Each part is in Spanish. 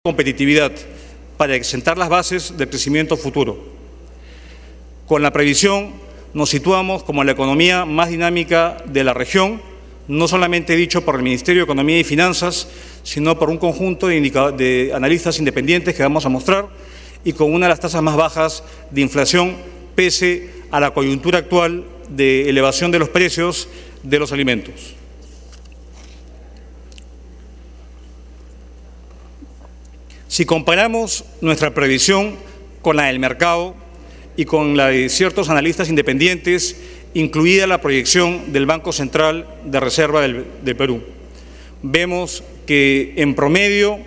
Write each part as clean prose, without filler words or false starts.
competitividad para sentar las bases del crecimiento futuro. Con la previsión nos situamos como la economía más dinámica de la región, no solamente dicho por el Ministerio de Economía y Finanzas, sino por un conjunto de analistas independientes que vamos a mostrar, y con una de las tasas más bajas de inflación pese a la coyuntura actual de elevación de los precios de los alimentos. Si comparamos nuestra previsión con la del mercado y con la de ciertos analistas independientes, incluida la proyección del Banco Central de Reserva del Perú, vemos que en promedio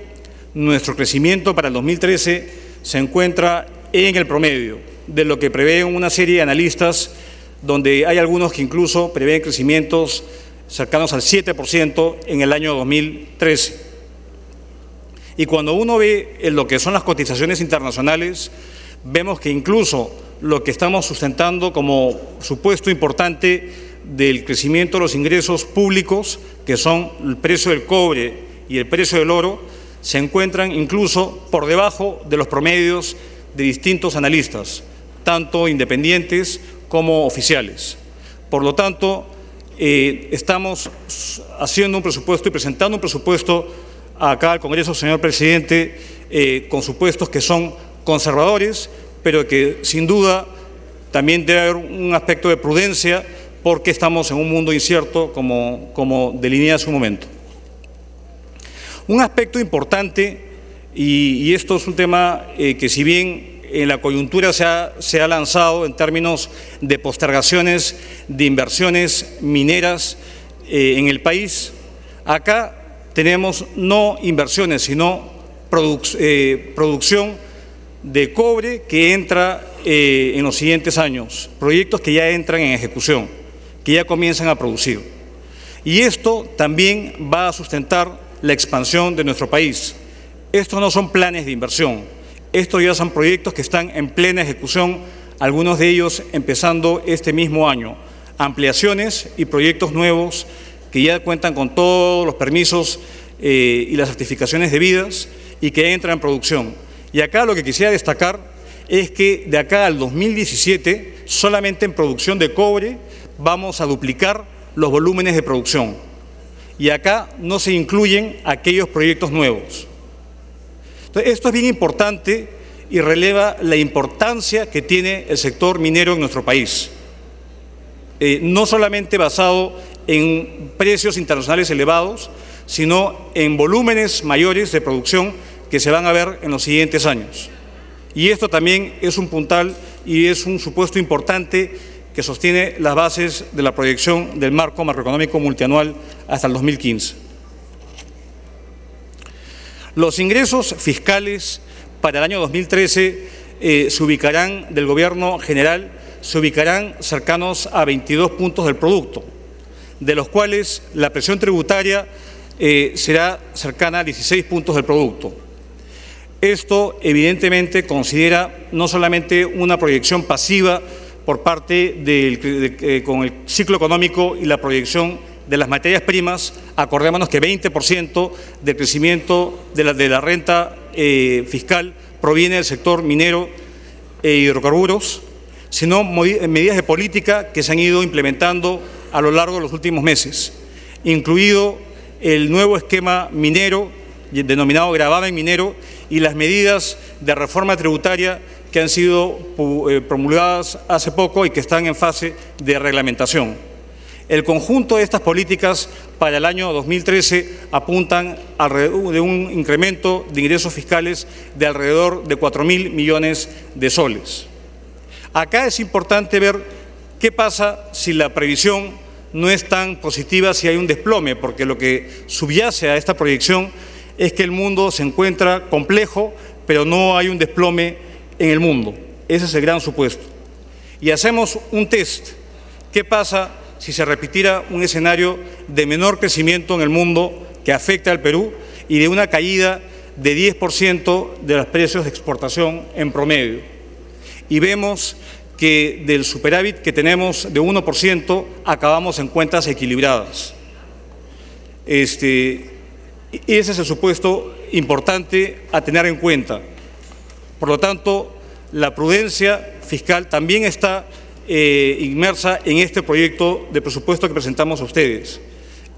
nuestro crecimiento para el 2013 se encuentra en el promedio de lo que prevén una serie de analistas, donde hay algunos que incluso prevén crecimientos cercanos al 7% en el año 2013. Y cuando uno ve en lo que son las cotizaciones internacionales, vemos que incluso lo que estamos sustentando como supuesto importante del crecimiento de los ingresos públicos, que son el precio del cobre y el precio del oro, se encuentran incluso por debajo de los promedios de distintos analistas, tanto independientes como oficiales. Por lo tanto, estamos haciendo un presupuesto y presentando un presupuesto acá al Congreso, señor presidente, con supuestos que son conservadores, pero que sin duda también debe haber un aspecto de prudencia, porque estamos en un mundo incierto, como delineé hace un momento. Un aspecto importante, y esto es un tema que si bien en la coyuntura se ha lanzado en términos de postergaciones de inversiones mineras en el país, acá tenemos no inversiones, sino producción de cobre que entra en los siguientes años, proyectos que ya entran en ejecución, que ya comienzan a producir. Y esto también va a sustentar la expansión de nuestro país. Estos no son planes de inversión, estos ya son proyectos que están en plena ejecución, algunos de ellos empezando este mismo año, ampliaciones y proyectos nuevos que ya cuentan con todos los permisos y las certificaciones debidas y que entran en producción. Y acá lo que quisiera destacar es que de acá al 2017, solamente en producción de cobre, vamos a duplicar los volúmenes de producción. Y acá no se incluyen aquellos proyectos nuevos. Entonces, esto es bien importante y releva la importancia que tiene el sector minero en nuestro país. No solamente basado en precios internacionales elevados, sino en volúmenes mayores de producción que se van a ver en los siguientes años. Y esto también es un puntal y es un supuesto importante que sostiene las bases de la proyección del marco macroeconómico multianual hasta el 2015. Los ingresos fiscales para el año 2013 se ubicarán del Gobierno general, se ubicarán cercanos a 22 puntos del producto, de los cuales la presión tributaria será cercana a 16 puntos del producto. Esto evidentemente considera no solamente una proyección pasiva por parte con el ciclo económico y la proyección de las materias primas, acordémonos que 20% del crecimiento de la renta fiscal proviene del sector minero e hidrocarburos, sino medidas de política que se han ido implementando a lo largo de los últimos meses, incluido el nuevo esquema minero, denominado gravamen minero, y las medidas de reforma tributaria que han sido promulgadas hace poco y que están en fase de reglamentación. El conjunto de estas políticas para el año 2013 apuntan alrededor de un incremento de ingresos fiscales de alrededor de 4.000 millones de soles. Acá es importante ver qué pasa si la previsión no es tan positiva, si hay un desplome, porque lo que subyace a esta proyección es que el mundo se encuentra complejo, pero no hay un desplome en el mundo. Ese es el gran supuesto. Y hacemos un test. ¿Qué pasa si se repitiera un escenario de menor crecimiento en el mundo que afecta al Perú y de una caída de 10% de los precios de exportación en promedio? Y vemos que del superávit que tenemos de 1% acabamos en cuentas equilibradas. Ese es el supuesto importante a tener en cuenta. Por lo tanto, la prudencia fiscal también está inmersa en este proyecto de presupuesto que presentamos a ustedes.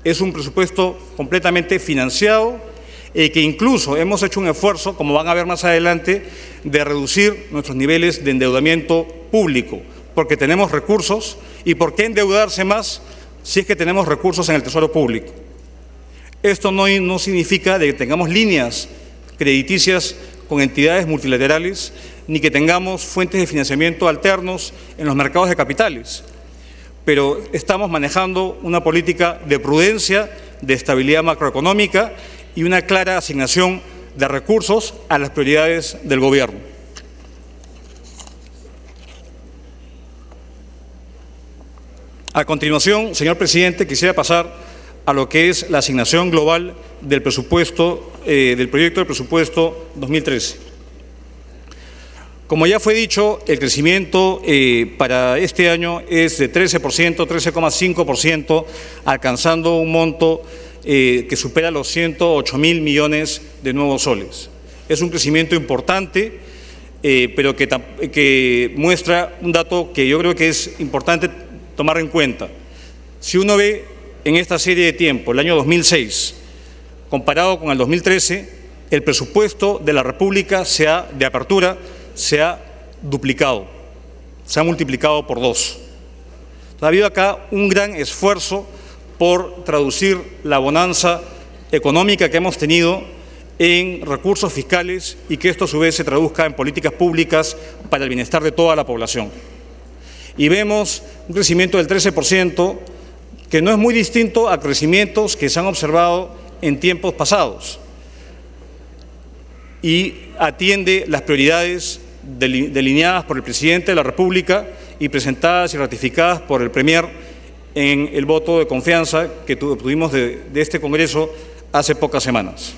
Es un presupuesto completamente financiado, que incluso hemos hecho un esfuerzo, como van a ver más adelante, de reducir nuestros niveles de endeudamiento público, porque tenemos recursos. ¿Y por qué endeudarse más si es que tenemos recursos en el Tesoro Público? Esto no significa que tengamos líneas crediticias con entidades multilaterales, ni que tengamos fuentes de financiamiento alternos en los mercados de capitales, pero estamos manejando una política de prudencia, de estabilidad macroeconómica y una clara asignación de recursos a las prioridades del Gobierno. A continuación, señor presidente, quisiera pasar a lo que es la asignación global del presupuesto, del proyecto de presupuesto 2013. Como ya fue dicho, el crecimiento para este año es de 13%, 13,5%, alcanzando un monto que supera los 108.000 millones de nuevos soles. Es un crecimiento importante, pero que muestra un dato que yo creo que es importante tomar en cuenta. Si uno ve en esta serie de tiempo, el año 2006, comparado con el 2013, el presupuesto de la República de apertura se ha duplicado, se ha multiplicado por 2. Ha habido acá un gran esfuerzo por traducir la bonanza económica que hemos tenido en recursos fiscales y que esto a su vez se traduzca en políticas públicas para el bienestar de toda la población. Y vemos un crecimiento del 13%, que no es muy distinto a crecimientos que se han observado en tiempos pasados y atiende las prioridades delineadas por el Presidente de la República y presentadas y ratificadas por el Premier en el voto de confianza que tuvimos de este Congreso hace pocas semanas.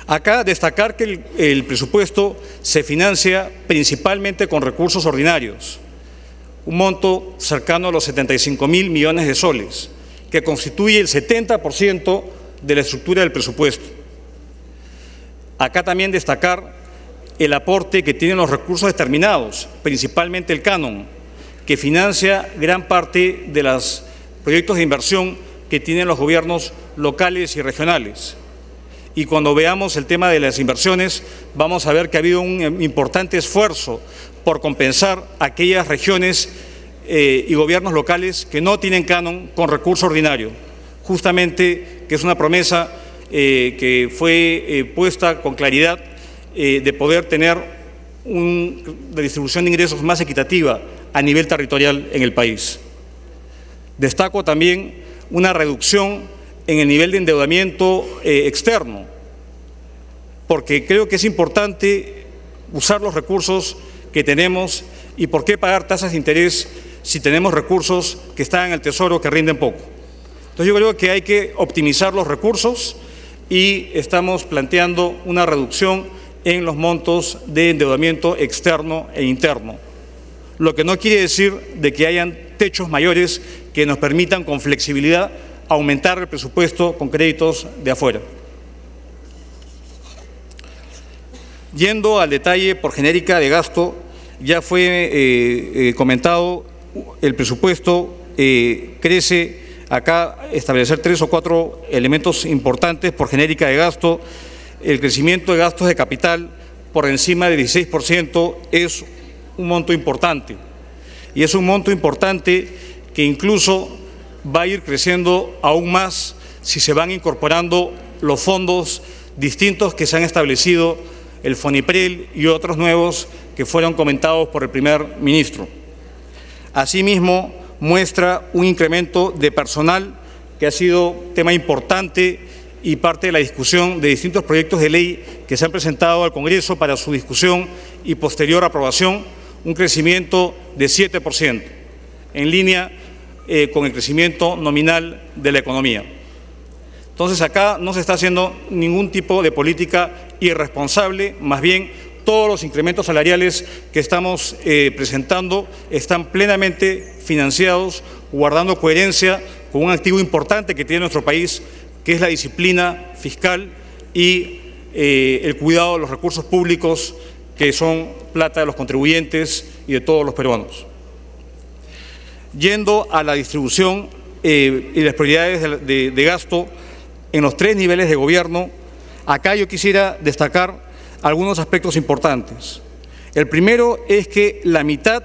Acá destacar que el presupuesto se financia principalmente con recursos ordinarios, un monto cercano a los 75.000 millones de soles, que constituye el 70% de la estructura del presupuesto. Acá también destacar el aporte que tienen los recursos determinados, principalmente el canon, que financia gran parte de los proyectos de inversión que tienen los gobiernos locales y regionales. Y cuando veamos el tema de las inversiones, vamos a ver que ha habido un importante esfuerzo por compensar aquellas regiones y gobiernos locales que no tienen canon con recurso ordinario, justamente que es una promesa que fue puesta con claridad de poder tener una distribución de ingresos más equitativa a nivel territorial en el país. Destaco también una reducción en el nivel de endeudamiento externo, porque creo que es importante usar los recursos que tenemos y por qué pagar tasas de interés si tenemos recursos que están en el Tesoro que rinden poco. Entonces yo creo que hay que optimizar los recursos y estamos planteando una reducción en los montos de endeudamiento externo e interno, lo que no quiere decir de que hayan techos mayores que nos permitan con flexibilidad aumentar el presupuesto con créditos de afuera. Yendo al detalle por genérica de gasto, ya fue comentado, el presupuesto crece, acá establecer 3 o 4 elementos importantes por genérica de gasto. El crecimiento de gastos de capital por encima del 16% es un monto importante, y es un monto importante que incluso va a ir creciendo aún más si se van incorporando los fondos distintos que se han establecido, el FONIPREL y otros nuevos que fueron comentados por el primer ministro. Asimismo, muestra un incremento de personal que ha sido tema importante y parte de la discusión de distintos proyectos de ley que se han presentado al Congreso para su discusión y posterior aprobación, un crecimiento de 7%, en línea con el crecimiento nominal de la economía. Entonces acá no se está haciendo ningún tipo de política irresponsable, más bien todos los incrementos salariales que estamos presentando están plenamente financiados, guardando coherencia con un activo importante que tiene nuestro país, que es la disciplina fiscal y el cuidado de los recursos públicos, que son plata de los contribuyentes y de todos los peruanos. Yendo a la distribución y las prioridades de gasto en los 3 niveles de gobierno, acá yo quisiera destacar algunos aspectos importantes. El primero es que la mitad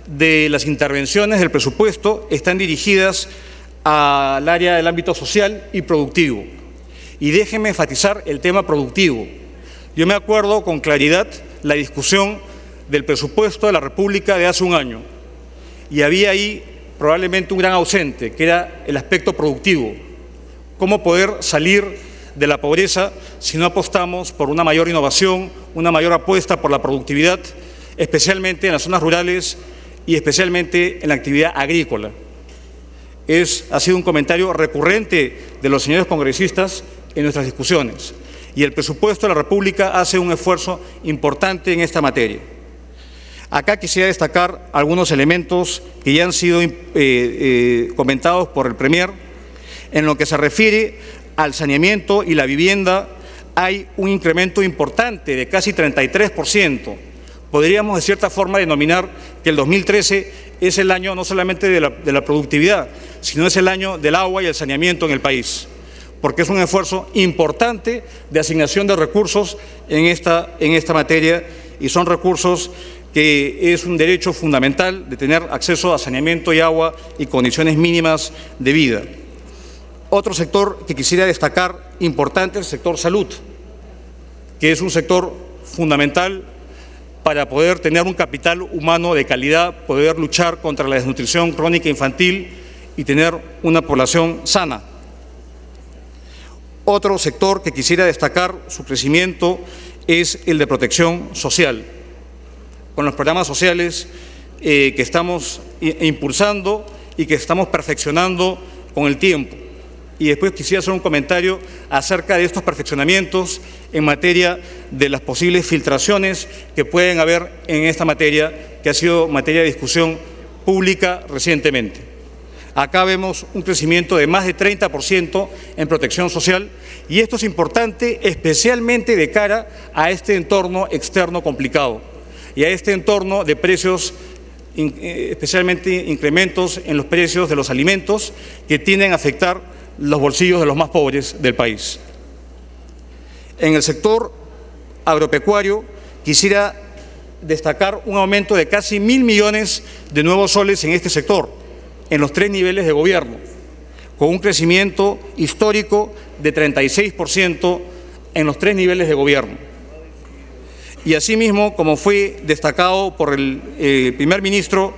de las intervenciones del presupuesto están dirigidas al área del ámbito social y productivo. Y déjenme enfatizar el tema productivo. Yo me acuerdo con claridad la discusión del presupuesto de la República de hace un año, y había ahí probablemente un gran ausente, que era el aspecto productivo. ¿Cómo poder salir de la pobreza si no apostamos por una mayor innovación, una mayor apuesta por la productividad, especialmente en las zonas rurales y especialmente en la actividad agrícola? Ha sido un comentario recurrente de los señores congresistas en nuestras discusiones, y el presupuesto de la República hace un esfuerzo importante en esta materia. Acá quisiera destacar algunos elementos que ya han sido comentados por el Premier. En lo que se refiere al saneamiento y la vivienda, hay un incremento importante de casi 33%. Podríamos de cierta forma denominar que el 2013 es el año no solamente de la productividad, sino es el año del agua y el saneamiento en el país, porque es un esfuerzo importante de asignación de recursos en esta materia, y son recursos que es un derecho fundamental de tener acceso a saneamiento y agua y condiciones mínimas de vida. Otro sector que quisiera destacar importante es el sector salud, que es un sector fundamental para poder tener un capital humano de calidad, poder luchar contra la desnutrición crónica infantil y tener una población sana. Otro sector que quisiera destacar su crecimiento es el de protección social, con los programas sociales que estamos impulsando y que estamos perfeccionando con el tiempo. Y después quisiera hacer un comentario acerca de estos perfeccionamientos en materia de las posibles filtraciones que pueden haber en esta materia, que ha sido materia de discusión pública recientemente. Acá vemos un crecimiento de más de 30% en protección social, y esto es importante especialmente de cara a este entorno externo complicado y a este entorno de precios, especialmente incrementos en los precios de los alimentos que tienden a afectar los bolsillos de los más pobres del país. En el sector agropecuario quisiera destacar un aumento de casi 1.000 millones de nuevos soles en este sector, en los 3 niveles de gobierno, con un crecimiento histórico de 36% en los 3 niveles de gobierno. Y asimismo, como fue destacado por el primer ministro,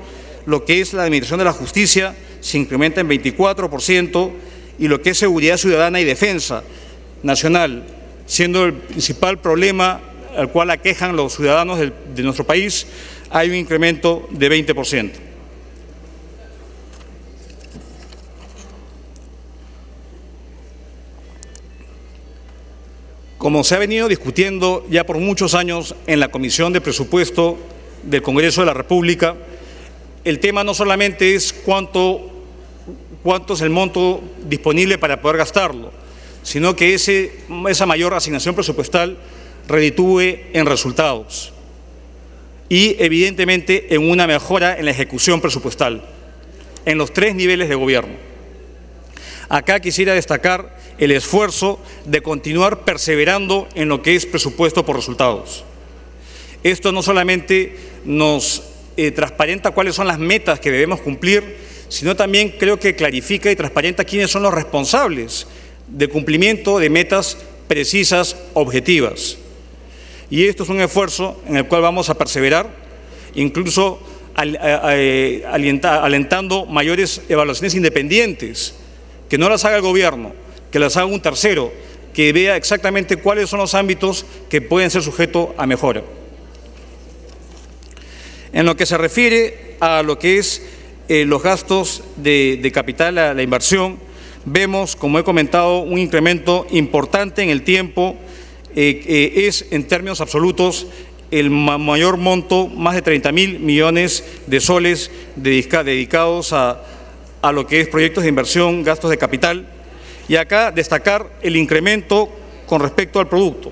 lo que es la administración de la justicia se incrementa en 24%, y lo que es seguridad ciudadana y defensa nacional, siendo el principal problema al cual aquejan los ciudadanos de nuestro país, hay un incremento de 20%. Como se ha venido discutiendo ya por muchos años en la Comisión de Presupuesto del Congreso de la República, el tema no solamente es cuánto es el monto disponible para poder gastarlo, sino que esa mayor asignación presupuestal reditúe en resultados y, evidentemente, en una mejora en la ejecución presupuestal en los 3 niveles de gobierno. Acá quisiera destacar el esfuerzo de continuar perseverando en lo que es presupuesto por resultados. Esto no solamente nos transparenta cuáles son las metas que debemos cumplir, sino también creo que clarifica y transparenta quiénes son los responsables del cumplimiento de metas precisas, objetivas. Y esto es un esfuerzo en el cual vamos a perseverar, incluso alentando mayores evaluaciones independientes, que no las haga el gobierno, que las haga un tercero, que vea exactamente cuáles son los ámbitos que pueden ser sujetos a mejora. En lo que se refiere a lo que es los gastos de capital, la inversión, vemos, como he comentado, un incremento importante en el tiempo. Es en términos absolutos el mayor monto, más de 30.000 millones de soles dedicados a lo que es proyectos de inversión, gastos de capital. Y acá destacar el incremento con respecto al producto.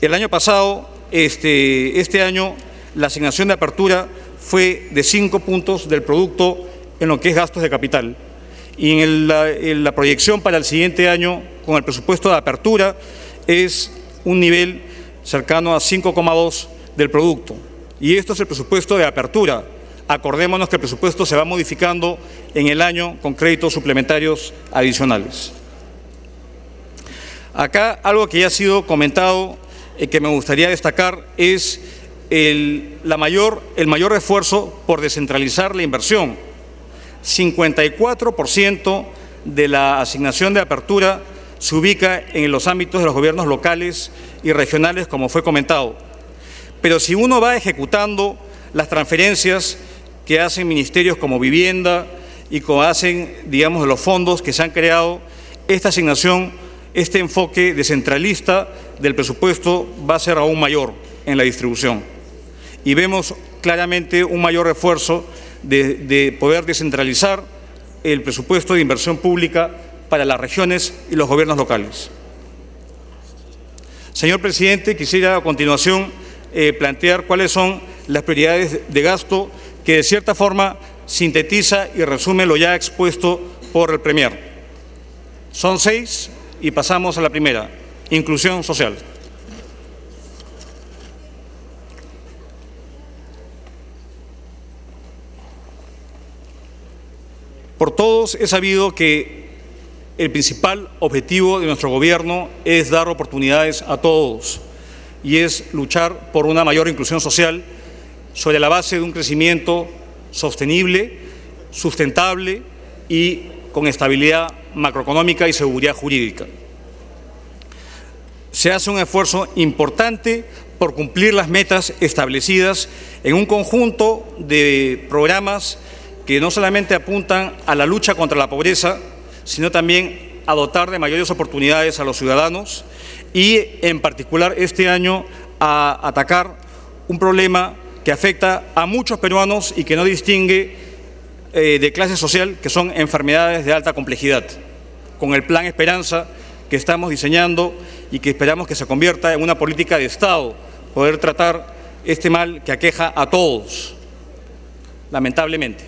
El año pasado, este año, la asignación de apertura fue de 5 puntos del producto en lo que es gastos de capital. Y en la proyección para el siguiente año, con el presupuesto de apertura, es un nivel cercano a 5,2 del producto. Y esto es el presupuesto de apertura. Acordémonos que el presupuesto se va modificando en el año con créditos suplementarios adicionales. Acá algo que ya ha sido comentado, que me gustaría destacar, es el mayor esfuerzo por descentralizar la inversión. 54% de la asignación de apertura se ubica en los ámbitos de los gobiernos locales y regionales, como fue comentado. Pero si uno va ejecutando las transferencias que hacen ministerios como Vivienda y que hacen, digamos, de los fondos que se han creado, esta asignación, este enfoque descentralista del presupuesto va a ser aún mayor en la distribución. Y vemos claramente un mayor esfuerzo de poder descentralizar el presupuesto de inversión pública para las regiones y los gobiernos locales. Señor presidente, quisiera a continuación plantear cuáles son las prioridades de gasto que de cierta forma sintetiza y resume lo ya expuesto por el Premier. Son 6 y pasamos a la primera, inclusión social. Por todos es sabido que el principal objetivo de nuestro gobierno es dar oportunidades a todos y es luchar por una mayor inclusión social sobre la base de un crecimiento sostenible, sustentable y con estabilidad macroeconómica y seguridad jurídica. Se hace un esfuerzo importante por cumplir las metas establecidas en un conjunto de programas que no solamente apuntan a la lucha contra la pobreza, sino también a dotar de mayores oportunidades a los ciudadanos y, en particular, este año a atacar un problema que afecta a muchos peruanos y que no distingue de clase social, que son enfermedades de alta complejidad, con el Plan Esperanza que estamos diseñando y que esperamos que se convierta en una política de Estado, poder tratar este mal que aqueja a todos, lamentablemente.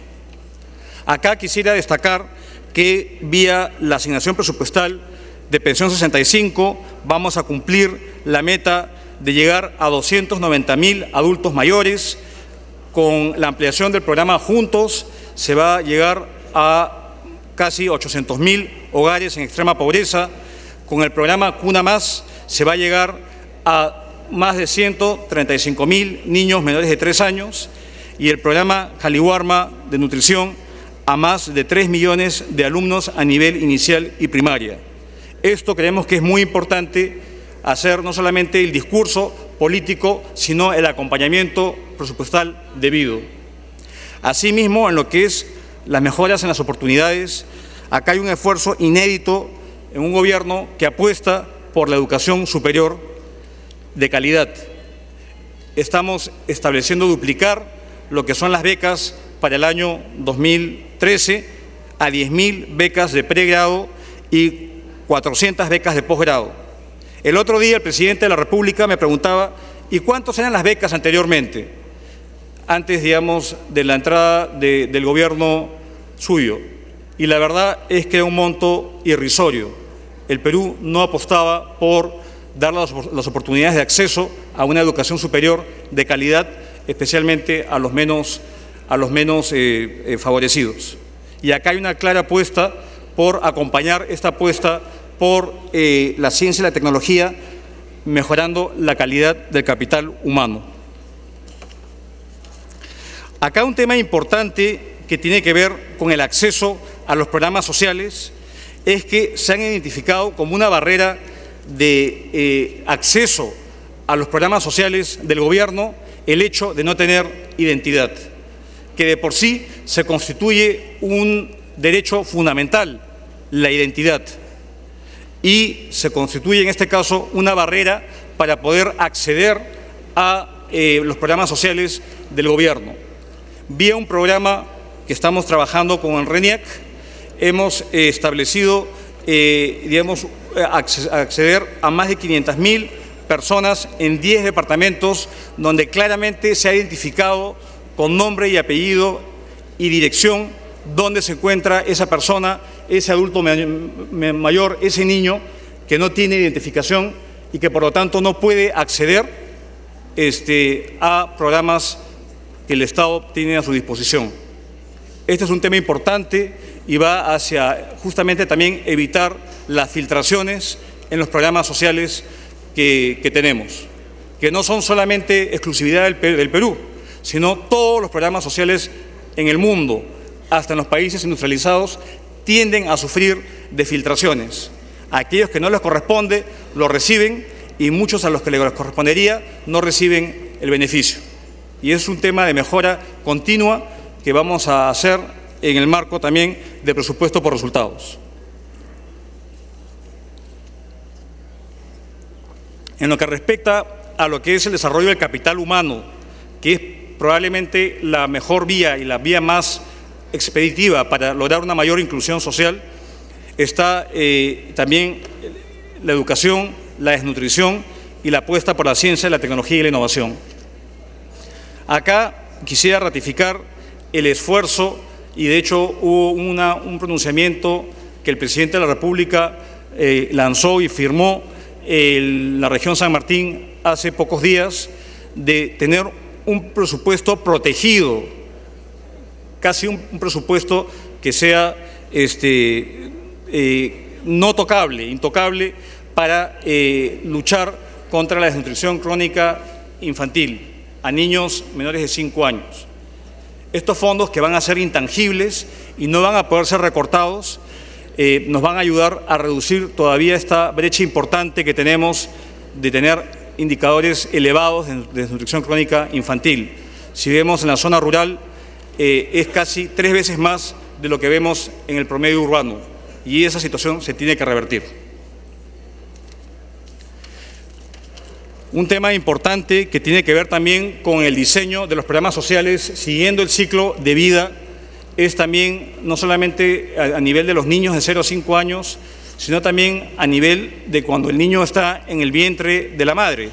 Acá quisiera destacar que vía la asignación presupuestal de pensión 65 vamos a cumplir la meta de llegar a 290.000 adultos mayores. Con la ampliación del programa Juntos se va a llegar a casi 800.000 hogares en extrema pobreza. Con el programa Cuna Más se va a llegar a más de 135.000 niños menores de 3 años y el programa Jaliwarma de nutrición a más de 3 millones de alumnos a nivel inicial y primaria. Esto creemos que es muy importante hacer no solamente el discurso político, sino el acompañamiento presupuestal debido. Asimismo, en lo que es las mejoras en las oportunidades, acá hay un esfuerzo inédito en un gobierno que apuesta por la educación superior de calidad. Estamos estableciendo duplicar lo que son las becas para el año 2013 a 10.000 becas de pregrado y 400 becas de posgrado. El otro día el presidente de la República me preguntaba, ¿y cuántos eran las becas anteriormente? Antes, digamos, de la entrada del gobierno suyo. Y la verdad es que era un monto irrisorio. El Perú no apostaba por dar las oportunidades de acceso a una educación superior de calidad, especialmente a los menos favorecidos. Y acá hay una clara apuesta por acompañar esta apuesta por la ciencia y la tecnología, mejorando la calidad del capital humano. Acá un tema importante que tiene que ver con el acceso a los programas sociales es que se han identificado como una barrera de acceso a los programas sociales del gobierno el hecho de no tener identidad, que de por sí se constituye un derecho fundamental, la identidad, y se constituye en este caso una barrera para poder acceder a los programas sociales del gobierno. Vía un programa que estamos trabajando con el RENIEC, hemos establecido, digamos, acceder a más de 500.000 personas en 10 departamentos, donde claramente se ha identificado con nombre y apellido y dirección dónde se encuentra esa persona, ese adulto mayor, ese niño que no tiene identificación y que por lo tanto no puede acceder a programas que el Estado tiene a su disposición. Este es un tema importante y va hacia justamente también evitar las filtraciones en los programas sociales que tenemos, que no son solamente exclusividad del Perú, sino todos los programas sociales en el mundo, hasta en los países industrializados, tienden a sufrir de filtraciones. Aquellos que no les corresponde lo reciben y muchos a los que les correspondería no reciben el beneficio. Y es un tema de mejora continua que vamos a hacer en el marco también de presupuesto por resultados. En lo que respecta a lo que es el desarrollo del capital humano, que es probablemente la mejor vía y la vía más expeditiva para lograr una mayor inclusión social, está también la educación, la desnutrición y la apuesta por la ciencia, la tecnología y la innovación. Acá quisiera ratificar el esfuerzo, y de hecho hubo un pronunciamiento que el presidente de la República lanzó y firmó en la región San Martín hace pocos días, de tener un presupuesto protegido, casi un presupuesto que sea no tocable, intocable, para luchar contra la desnutrición crónica infantil a niños menores de 5 años. Estos fondos, que van a ser intangibles y no van a poder ser recortados, nos van a ayudar a reducir todavía esta brecha importante que tenemos de tener indicadores elevados de desnutrición crónica infantil. Si vemos en la zona rural, es casi 3 veces más de lo que vemos en el promedio urbano, y esa situación se tiene que revertir. Un tema importante que tiene que ver también con el diseño de los programas sociales siguiendo el ciclo de vida es también no solamente a nivel de los niños de 0 a 5 años, sino también a nivel de cuando el niño está en el vientre de la madre.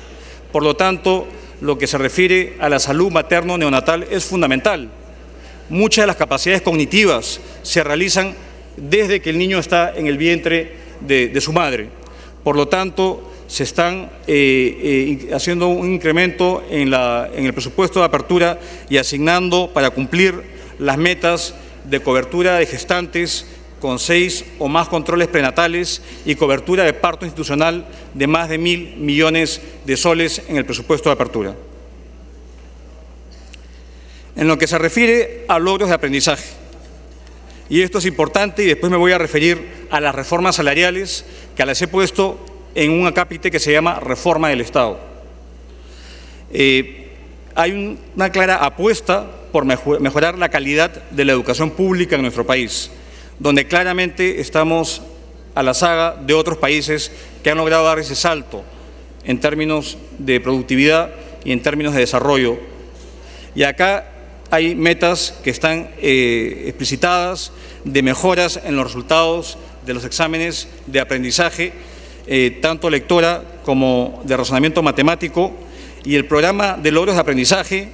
Por lo tanto, lo que se refiere a la salud materno-neonatal es fundamental. Muchas de las capacidades cognitivas se realizan desde que el niño está en el vientre de su madre. Por lo tanto, se están haciendo un incremento en el presupuesto de apertura y asignando para cumplir las metas de cobertura de gestantes con 6 o más controles prenatales y cobertura de parto institucional de más de 1.000 millones de soles en el presupuesto de apertura. En lo que se refiere a logros de aprendizaje, y esto es importante, y después me voy a referir a las reformas salariales que las he puesto en un acápite que se llama Reforma del Estado. Hay una clara apuesta por mejorar la calidad de la educación pública en nuestro país, donde claramente estamos a la saga de otros países que han logrado dar ese salto en términos de productividad y en términos de desarrollo. Y acá hay metas que están explicitadas de mejoras en los resultados de los exámenes de aprendizaje, tanto lectora como de razonamiento matemático, y el programa de logros de aprendizaje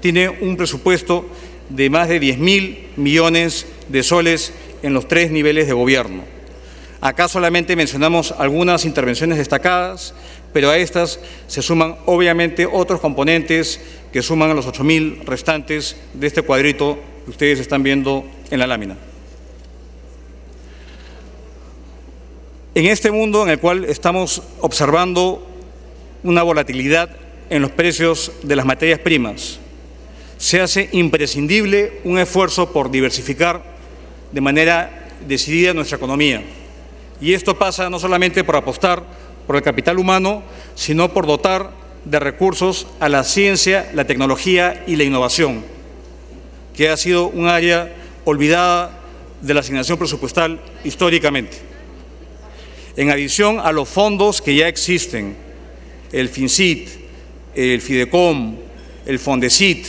tiene un presupuesto de más de 10.000 millones de soles en los 3 niveles de gobierno. Acá solamente mencionamos algunas intervenciones destacadas, pero a estas se suman obviamente otros componentes que suman a los 8.000 restantes de este cuadrito que ustedes están viendo en la lámina. En este mundo en el cual estamos observando una volatilidad en los precios de las materias primas, se hace imprescindible un esfuerzo por diversificar de manera decidida nuestra economía. Y esto pasa no solamente por apostar por el capital humano, sino por dotar de recursos a la ciencia, la tecnología y la innovación, que ha sido un área olvidada de la asignación presupuestal históricamente. En adición a los fondos que ya existen, el FINCIT, el FIDECOM, el FONDECIT,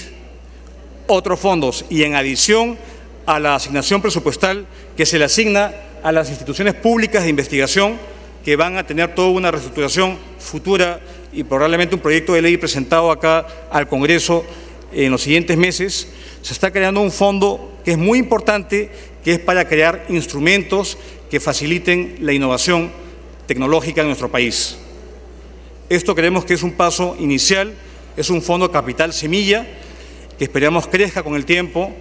otros fondos, y en adición a la asignación presupuestal que se le asigna a las instituciones públicas de investigación, que van a tener toda una reestructuración futura y probablemente un proyecto de ley presentado acá al Congreso en los siguientes meses. Se está creando un fondo que es muy importante, que es para crear instrumentos que faciliten la innovación tecnológica en nuestro país. Esto creemos que es un paso inicial, es un fondo capital semilla, que esperamos crezca con el tiempo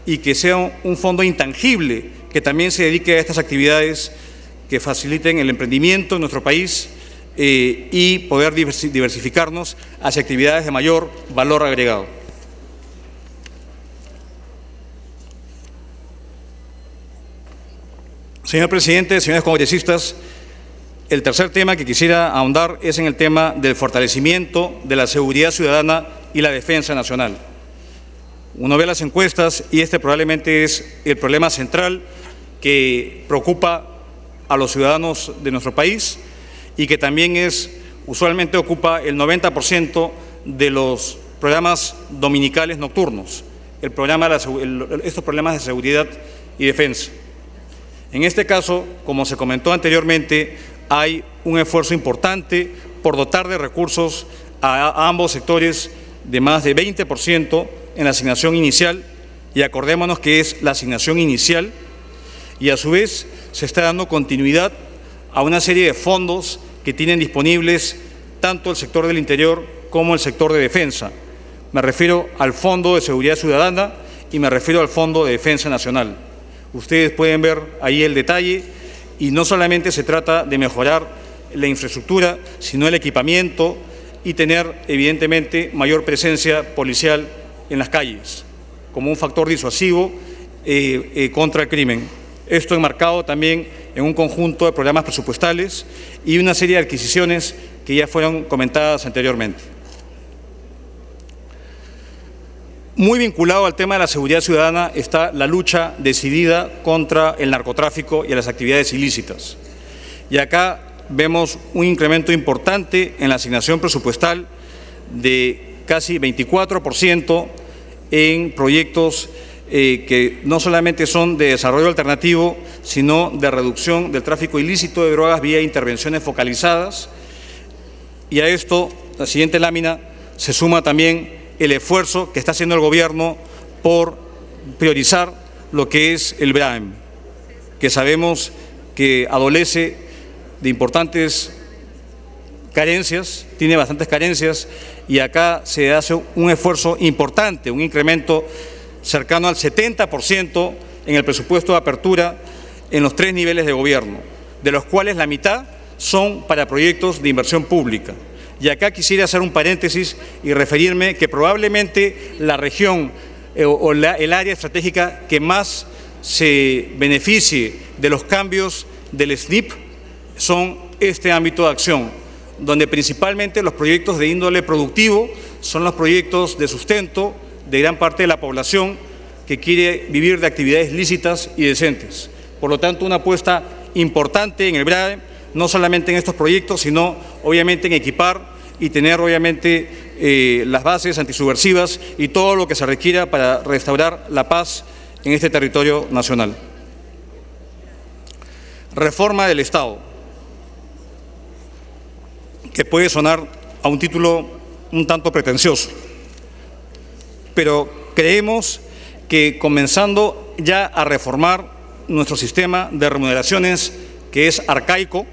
y que sea un fondo intangible, que también se dedique a estas actividades que faciliten el emprendimiento en nuestro país y poder diversificarnos hacia actividades de mayor valor agregado. Señor presidente, señores congresistas, el tercer tema que quisiera ahondar es en el tema del fortalecimiento de la seguridad ciudadana y la defensa nacional. Uno ve las encuestas y este probablemente es el problema central que preocupa a los ciudadanos de nuestro país y que también usualmente ocupa el 90% de los programas dominicales nocturnos, estos problemas de seguridad y defensa. En este caso, como se comentó anteriormente, hay un esfuerzo importante por dotar de recursos a ambos sectores de más de 20% en la asignación inicial, y acordémonos que es la asignación inicial, y a su vez se está dando continuidad a una serie de fondos que tienen disponibles tanto el sector del interior como el sector de defensa. Me refiero al Fondo de Seguridad Ciudadana y me refiero al Fondo de Defensa Nacional. Ustedes pueden ver ahí el detalle y no solamente se trata de mejorar la infraestructura, sino el equipamiento y tener, evidentemente, mayor presencia policial en las calles, como un factor disuasivo contra el crimen. Esto enmarcado también en un conjunto de programas presupuestales y una serie de adquisiciones que ya fueron comentadas anteriormente. Muy vinculado al tema de la seguridad ciudadana está la lucha decidida contra el narcotráfico y las actividades ilícitas. Y acá vemos un incremento importante en la asignación presupuestal de casi 24% en proyectos que no solamente son de desarrollo alternativo, sino de reducción del tráfico ilícito de drogas vía intervenciones focalizadas. Y a esto, la siguiente lámina, se suma también el esfuerzo que está haciendo el Gobierno por priorizar lo que es el BRAEM, que sabemos que adolece de importantes carencias, tiene bastantes carencias, y acá se hace un esfuerzo importante, un incremento cercano al 70% en el presupuesto de apertura en los 3 niveles de gobierno, de los cuales la mitad son para proyectos de inversión pública. Y acá quisiera hacer un paréntesis y referirme que probablemente la región el área estratégica que más se beneficie de los cambios del SNIP son este ámbito de acción, donde principalmente los proyectos de índole productivo son los proyectos de sustento de gran parte de la población que quiere vivir de actividades lícitas y decentes. Por lo tanto, una apuesta importante en el BRAE, no solamente en estos proyectos, sino obviamente en equipar y tener obviamente las bases antisubversivas y todo lo que se requiera para restaurar la paz en este territorio nacional. Reforma del Estado, que puede sonar a un título un tanto pretencioso, pero creemos que comenzando ya a reformar nuestro sistema de remuneraciones, que es arcaico,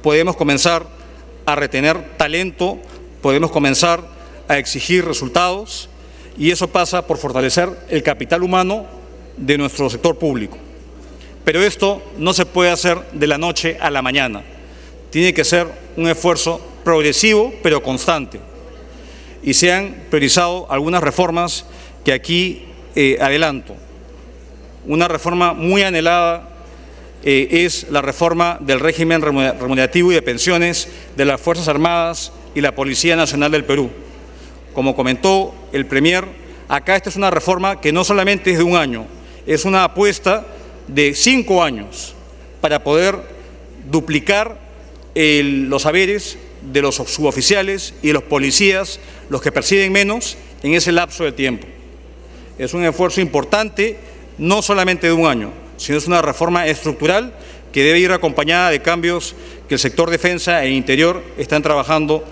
podemos comenzar a retener talento, podemos comenzar a exigir resultados, y eso pasa por fortalecer el capital humano de nuestro sector público. Pero esto no se puede hacer de la noche a la mañana. Tiene que ser un esfuerzo progresivo, pero constante. Y se han priorizado algunas reformas que aquí adelanto. Una reforma muy anhelada es la reforma del régimen remunerativo y de pensiones de las Fuerzas Armadas y la Policía Nacional del Perú. Como comentó el Premier, acá esta es una reforma que no solamente es de un año, es una apuesta de 5 años para poder duplicar los haberes de los suboficiales y de los policías, los que perciben menos, en ese lapso de tiempo. Es un esfuerzo importante, no solamente de un año, sino es una reforma estructural que debe ir acompañada de cambios que el sector defensa e interior están trabajando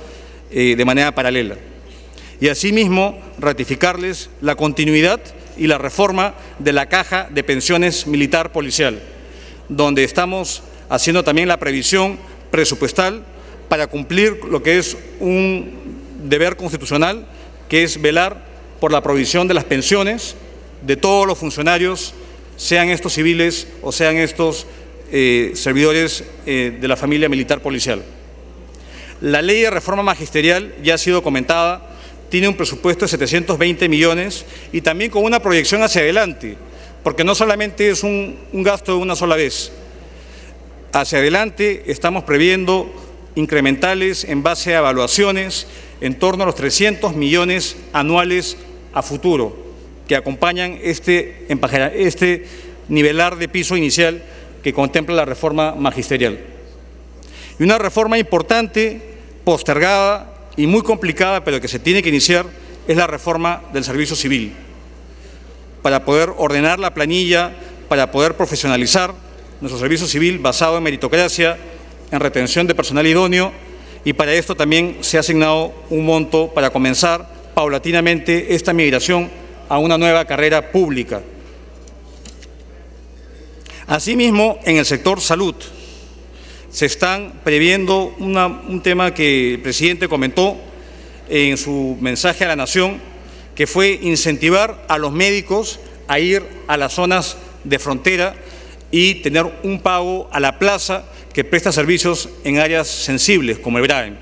de manera paralela. Y asimismo, ratificarles la continuidad y la reforma de la Caja de Pensiones Militar Policial, donde estamos haciendo también la previsión presupuestal para cumplir lo que es un deber constitucional, que es velar por la provisión de las pensiones de todos los funcionarios, sean estos civiles o sean estos servidores de la familia militar policial. La ley de reforma magisterial ya ha sido comentada, tiene un presupuesto de 720 millones y también con una proyección hacia adelante, porque no solamente es un gasto de una sola vez. Hacia adelante estamos previendo incrementales en base a evaluaciones en torno a los 300 millones anuales a futuro, que acompañan este nivelar de piso inicial que contempla la reforma magisterial. Y una reforma importante, postergada y muy complicada, pero que se tiene que iniciar, es la reforma del servicio civil, para poder ordenar la planilla, para poder profesionalizar nuestro servicio civil basado en meritocracia, en retención de personal idóneo, y para esto también se ha asignado un monto para comenzar paulatinamente esta migración a una nueva carrera pública. Asimismo, en el sector salud, se están previendo un tema que el presidente comentó en su mensaje a la Nación, que fue incentivar a los médicos a ir a las zonas de frontera y tener un pago a la plaza que presta servicios en áreas sensibles, como el BRAEM.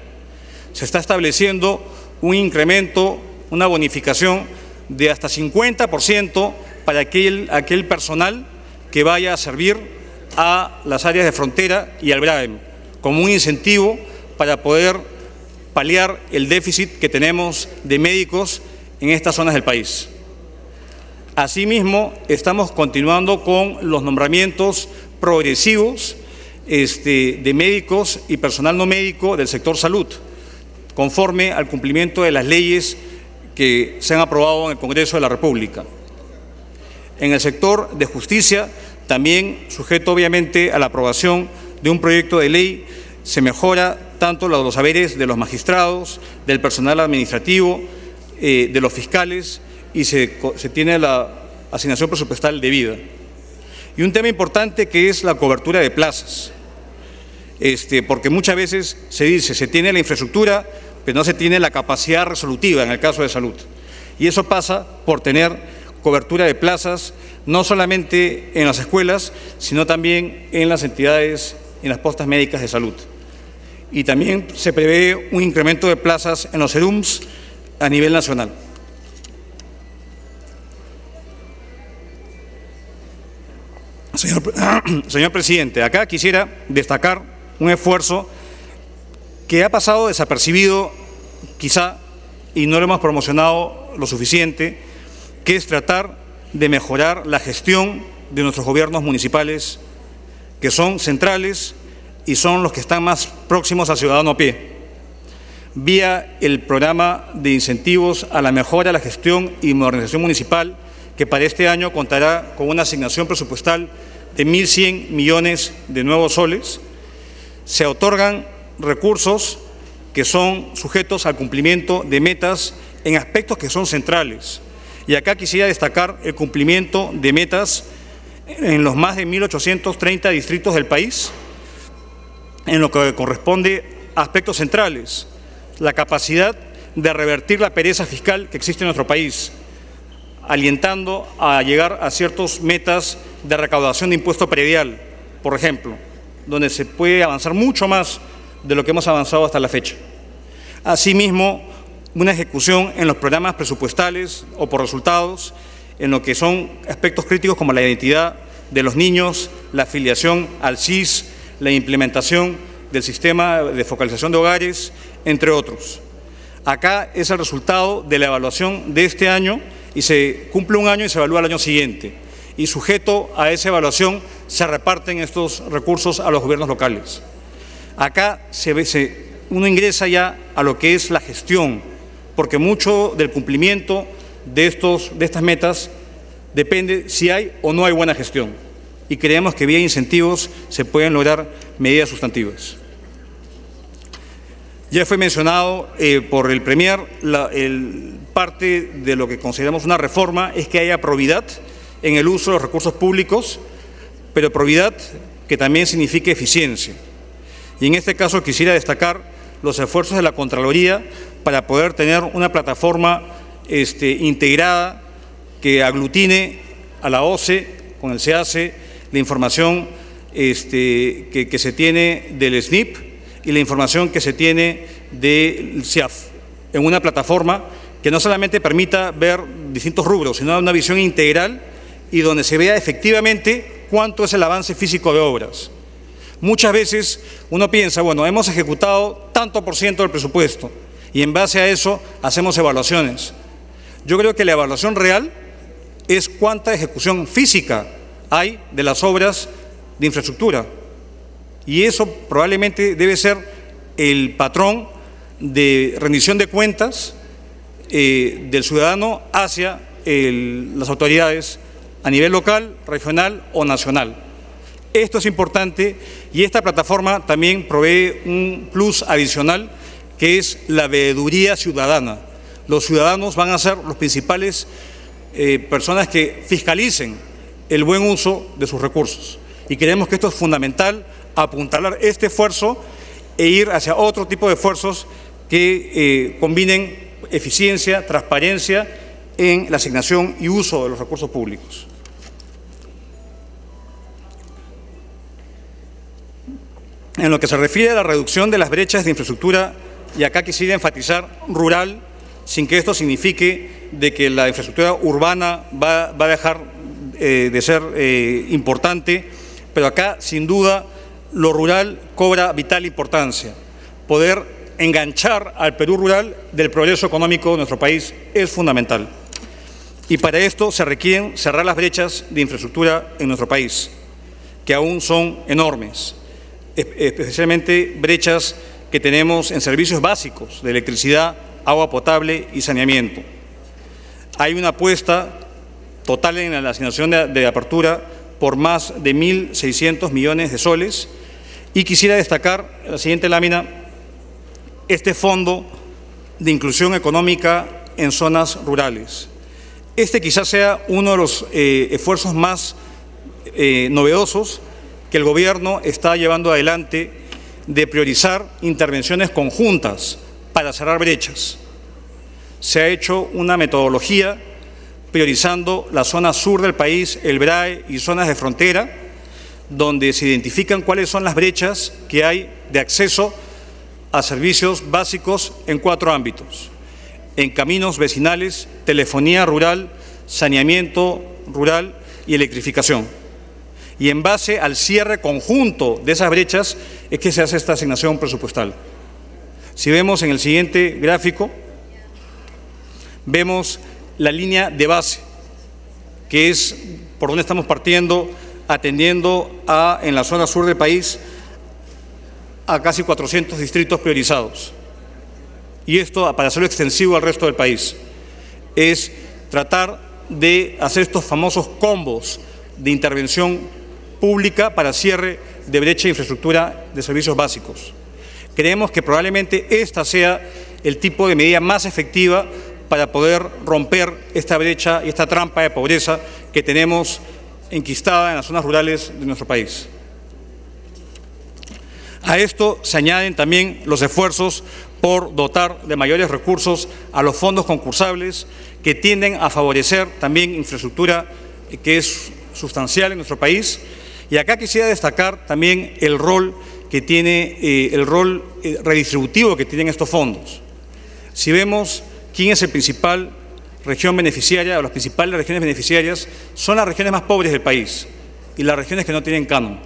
Se está estableciendo un incremento, una bonificación de hasta 50% para aquel personal que vaya a servir a las áreas de frontera y al BRAEM, como un incentivo para poder paliar el déficit que tenemos de médicos en estas zonas del país. Asimismo, estamos continuando con los nombramientos progresivos de médicos y personal no médico del sector salud, conforme al cumplimiento de las leyes que se han aprobado en el Congreso de la República. En el sector de justicia, también sujeto obviamente a la aprobación de un proyecto de ley, se mejora tanto los saberes de los magistrados, del personal administrativo, de los fiscales, y se tiene la asignación presupuestal debida. Y un tema importante que es la cobertura de plazas, porque muchas veces se dice, se tiene la infraestructura, pero no se tiene la capacidad resolutiva en el caso de salud. Y eso pasa por tener cobertura de plazas, no solamente en las escuelas, sino también en las entidades, en las postas médicas de salud. Y también se prevé un incremento de plazas en los SERUMS a nivel nacional. Señor presidente, acá quisiera destacar un esfuerzo que ha pasado desapercibido quizá y no lo hemos promocionado lo suficiente, que es tratar de mejorar la gestión de nuestros gobiernos municipales, que son centrales y son los que están más próximos al ciudadano a pie, vía el programa de incentivos a la mejora de la gestión y modernización municipal, que para este año contará con una asignación presupuestal de 1.100 millones de nuevos soles. Se otorgan recursos que son sujetos al cumplimiento de metas en aspectos que son centrales. Y acá quisiera destacar el cumplimiento de metas en los más de 1.830 distritos del país, en lo que corresponde a aspectos centrales, la capacidad de revertir la pereza fiscal que existe en nuestro país, alientando a llegar a ciertas metas de recaudación de impuesto predial, por ejemplo, donde se puede avanzar mucho más de lo que hemos avanzado hasta la fecha. Asimismo, una ejecución en los programas presupuestales o por resultados, en lo que son aspectos críticos como la identidad de los niños, la afiliación al SIS, la implementación del sistema de focalización de hogares, entre otros. Acá es el resultado de la evaluación de este año y se cumple un año y se evalúa el año siguiente. Y sujeto a esa evaluación se reparten estos recursos a los gobiernos locales. Acá uno ingresa ya a lo que es la gestión, porque mucho del cumplimiento de estas metas depende si hay o no hay buena gestión. y creemos que vía incentivos se pueden lograr medidas sustantivas. Ya fue mencionado por el Premier, parte de lo que consideramos una reforma es que haya probidad en el uso de los recursos públicos, pero probidad que también signifique eficiencia. Y en este caso quisiera destacar los esfuerzos de la Contraloría para poder tener una plataforma integrada que aglutine a la OCE con el SEACE, la información que se tiene del SNIP y la información que se tiene del CIAF, en una plataforma que no solamente permita ver distintos rubros, sino una visión integral y donde se vea efectivamente cuánto es el avance físico de obras. Muchas veces uno piensa, bueno, hemos ejecutado tanto por ciento del presupuesto y en base a eso hacemos evaluaciones. Yo creo que la evaluación real es cuánta ejecución física hay de las obras de infraestructura. Y eso probablemente debe ser el patrón de rendición de cuentas del ciudadano hacia las autoridades a nivel local, regional o nacional. Esto es importante y esta plataforma también provee un plus adicional que es la veeduría ciudadana. Los ciudadanos van a ser los principales personas que fiscalicen el buen uso de sus recursos. Y creemos que esto es fundamental, apuntalar este esfuerzo e ir hacia otro tipo de esfuerzos que combinen eficiencia, transparencia en la asignación y uso de los recursos públicos. En lo que se refiere a la reducción de las brechas de infraestructura, y acá quisiera enfatizar rural, sin que esto signifique de que la infraestructura urbana va a dejar de ser importante, pero acá sin duda lo rural cobra vital importancia. Poder enganchar al Perú rural del progreso económico de nuestro país es fundamental. Y para esto se requieren cerrar las brechas de infraestructura en nuestro país, que aún son enormes, especialmente brechas que tenemos en servicios básicos de electricidad, agua potable y saneamiento. Hay una apuesta total en la asignación de apertura por más de 1.600 millones de soles y quisiera destacar en la siguiente lámina este fondo de inclusión económica en zonas rurales. Este quizás sea uno de los esfuerzos más novedosos que el Gobierno está llevando adelante de priorizar intervenciones conjuntas para cerrar brechas. Se ha hecho una metodología priorizando la zona sur del país, el BRAE y zonas de frontera, donde se identifican cuáles son las brechas que hay de acceso a servicios básicos en 4 ámbitos: en caminos vecinales, telefonía rural, saneamiento rural y electrificación. Y en base al cierre conjunto de esas brechas es que se hace esta asignación presupuestal. Si vemos en el siguiente gráfico, vemos la línea de base, que es por donde estamos partiendo, atendiendo en la zona sur del país a casi 400 distritos priorizados. Y esto, para hacerlo extensivo al resto del país, es tratar de hacer estos famosos combos de intervención pública para cierre de brecha de infraestructura de servicios básicos. Creemos que probablemente esta sea el tipo de medida más efectiva para poder romper esta brecha y esta trampa de pobreza que tenemos enquistada en las zonas rurales de nuestro país. A esto se añaden también los esfuerzos por dotar de mayores recursos a los fondos concursables que tienden a favorecer también infraestructura que es sustancial en nuestro país. Y acá quisiera destacar también el rol que tiene, el rol redistributivo que tienen estos fondos. Si vemos quién es el principal región beneficiaria, o las principales regiones beneficiarias, son las regiones más pobres del país y las regiones que no tienen canon.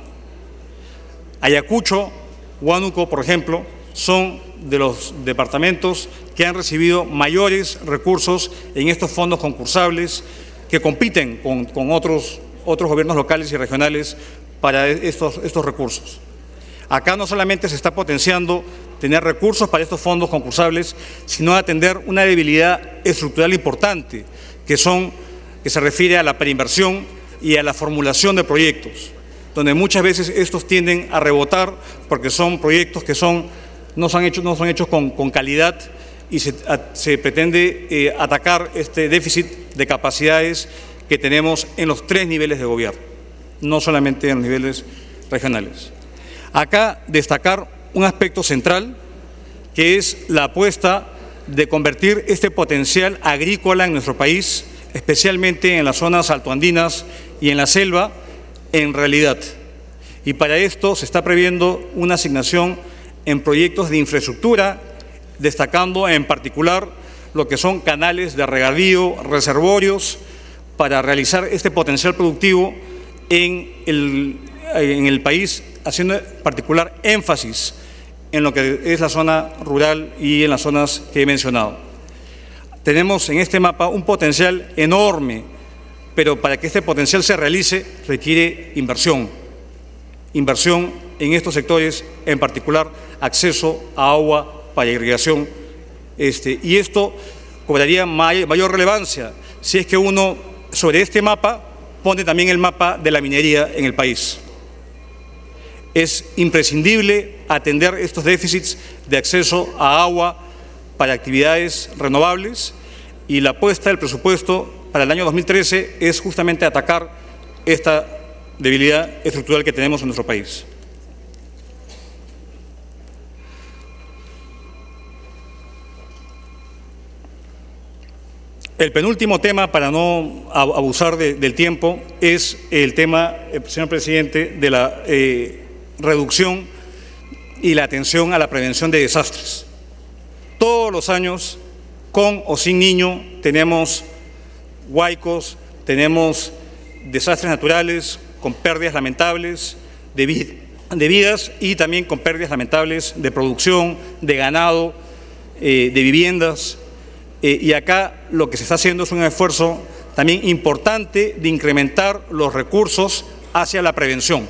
Ayacucho, Huánuco, por ejemplo, son de los departamentos que han recibido mayores recursos en estos fondos concursables que compiten con otros gobiernos locales y regionales para estos recursos. Acá no solamente se está potenciando tener recursos para estos fondos concursables, sino atender una debilidad estructural importante, que se refiere a la preinversión y a la formulación de proyectos. donde muchas veces estos tienden a rebotar porque son proyectos que no son hechos con calidad y se pretende atacar este déficit de capacidades que tenemos en los 3 niveles de gobierno, no solamente en los niveles regionales. Acá destacar un aspecto central, que es la apuesta de convertir este potencial agrícola en nuestro país, especialmente en las zonas altoandinas y en la selva, en realidad. Y para esto se está previendo una asignación en proyectos de infraestructura, destacando en particular lo que son canales de regadío, reservorios, para realizar este potencial productivo en el país, haciendo particular énfasis en lo que es la zona rural y en las zonas que he mencionado. Tenemos en este mapa un potencial enorme, pero para que este potencial se realice requiere inversión en estos sectores, en particular acceso a agua para irrigación, y esto cobraría mayor relevancia si es que uno sobre este mapa pone también el mapa de la minería en el país. Es imprescindible atender estos déficits de acceso a agua para actividades renovables, y la apuesta del presupuesto para el año 2013 es justamente atacar esta debilidad estructural que tenemos en nuestro país. El penúltimo tema, para no abusar del tiempo, es el tema, señor presidente, de la reducción y la atención a la prevención de desastres. Todos los años, con o sin niño, tenemos huaicos, tenemos desastres naturales con pérdidas lamentables de vidas y también con pérdidas lamentables de producción, de ganado, de viviendas. Y acá lo que se está haciendo es un esfuerzo también importante de incrementar los recursos hacia la prevención.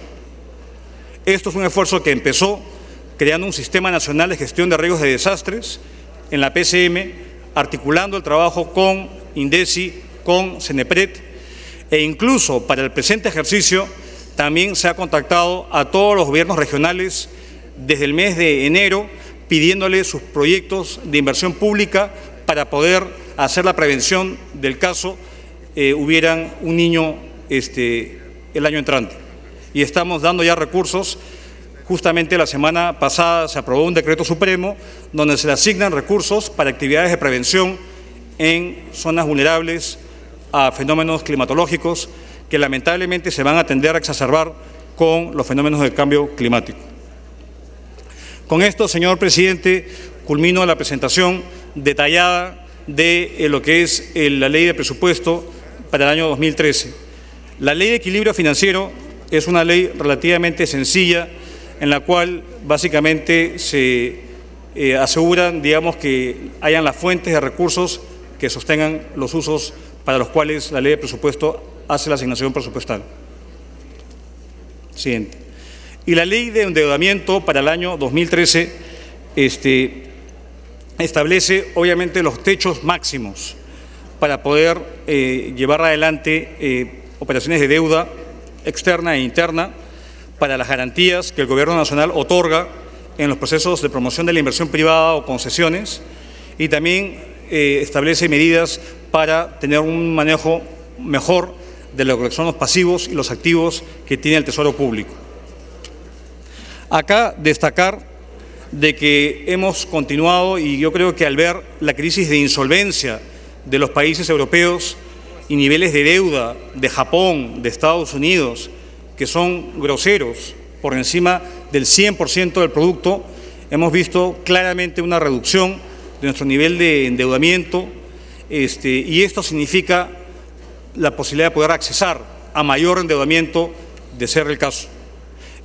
Esto es un esfuerzo que empezó creando un Sistema Nacional de Gestión de Riesgos de Desastres en la PCM, articulando el trabajo con INDECI, con CENEPRED, e incluso para el presente ejercicio también se ha contactado a todos los gobiernos regionales desde el mes de enero, pidiéndoles sus proyectos de inversión pública para poder hacer la prevención del caso hubieran un niño el año entrante. Y estamos dando ya recursos. Justamente la semana pasada se aprobó un decreto supremo donde se le asignan recursos para actividades de prevención en zonas vulnerables a fenómenos climatológicos que lamentablemente se van a tender a exacerbar con los fenómenos del cambio climático. Con esto, señor presidente, culmino la presentación detallada de lo que es la ley de presupuesto para el año 2013. La ley de equilibrio financiero es una ley relativamente sencilla en la cual básicamente se aseguran, digamos, que hayan las fuentes de recursos que sostengan los usos para los cuales la ley de presupuesto hace la asignación presupuestal. Siguiente. Y la ley de endeudamiento para el año 2013 establece obviamente los techos máximos para poder llevar adelante operaciones de deuda externa e interna para las garantías que el Gobierno Nacional otorga en los procesos de promoción de la inversión privada o concesiones, y también establece medidas para tener un manejo mejor de lo que son los pasivos y los activos que tiene el Tesoro Público. Acá destacar de que hemos continuado, y yo creo que al ver la crisis de insolvencia de los países europeos y niveles de deuda de Japón, de Estados Unidos, que son groseros, por encima del 100% del producto, hemos visto claramente una reducción de nuestro nivel de endeudamiento, y esto significa la posibilidad de poder accesar a mayor endeudamiento de ser el caso.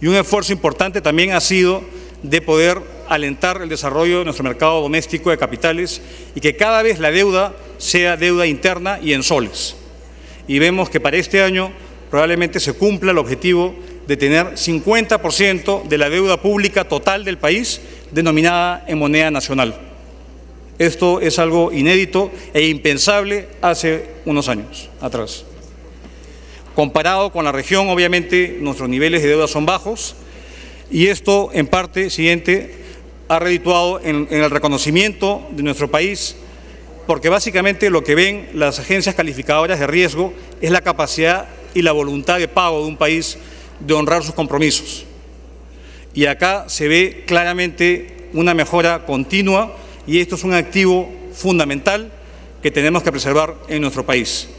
Y un esfuerzo importante también ha sido de poder alentar el desarrollo de nuestro mercado doméstico de capitales y que cada vez la deuda sea deuda interna y en soles. Y vemos que para este año probablemente se cumpla el objetivo de tener 50% de la deuda pública total del país denominada en moneda nacional. Esto es algo inédito e impensable hace unos años atrás. Comparado con la región, obviamente, nuestros niveles de deuda son bajos y esto, en parte, siguiente, ha redituado en el reconocimiento de nuestro país, porque básicamente lo que ven las agencias calificadoras de riesgo es la capacidad y la voluntad de pago de un país de honrar sus compromisos. Y acá se ve claramente una mejora continua y esto es un activo fundamental que tenemos que preservar en nuestro país.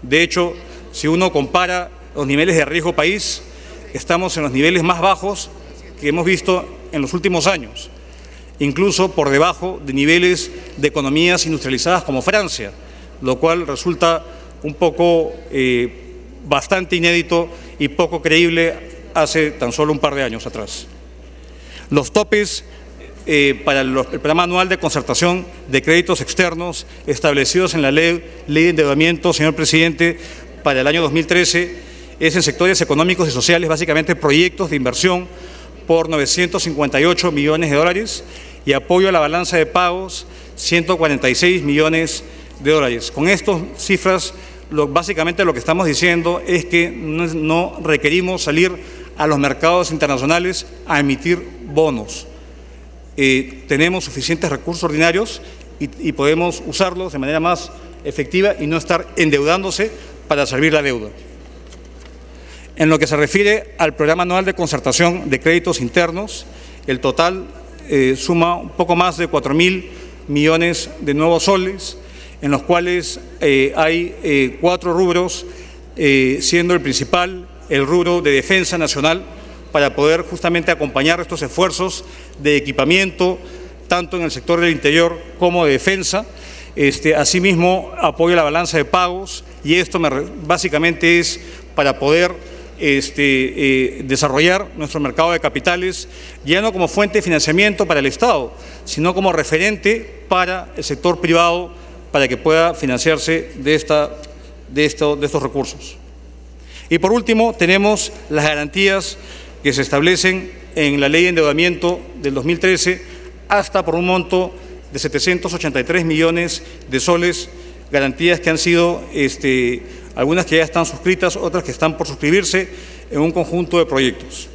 De hecho, si uno compara los niveles de riesgo país, estamos en los niveles más bajos que hemos visto en los últimos años, incluso por debajo de niveles de economías industrializadas como Francia, lo cual resulta un poco bastante inédito y poco creíble hace tan solo un par de años atrás. Los topes para el programa anual de concertación de créditos externos establecidos en la ley de endeudamiento, señor presidente, para el año 2013 es en sectores económicos y sociales, básicamente proyectos de inversión por 958 millones de dólares y apoyo a la balanza de pagos 146 millones de dólares. Con estas cifras, básicamente lo que estamos diciendo es que no requerimos salir a los mercados internacionales a emitir bonos. Tenemos suficientes recursos ordinarios y podemos usarlos de manera más efectiva y no estar endeudándose para servir la deuda. En lo que se refiere al programa anual de concertación de créditos internos, el total suma un poco más de 4.000 millones de nuevos soles, en los cuales hay 4 rubros, siendo el principal el rubro de defensa nacional, para poder justamente acompañar estos esfuerzos de equipamiento, tanto en el sector del interior como de defensa. Asimismo, apoyo a la balanza de pagos, y esto básicamente es para poder desarrollar nuestro mercado de capitales, ya no como fuente de financiamiento para el Estado, sino como referente para el sector privado, para que pueda financiarse de estos recursos. Y por último, tenemos las garantías que se establecen en la Ley de Endeudamiento del 2013 hasta por un monto de 783 millones de soles, garantías que han sido, algunas que ya están suscritas, otras que están por suscribirse en un conjunto de proyectos.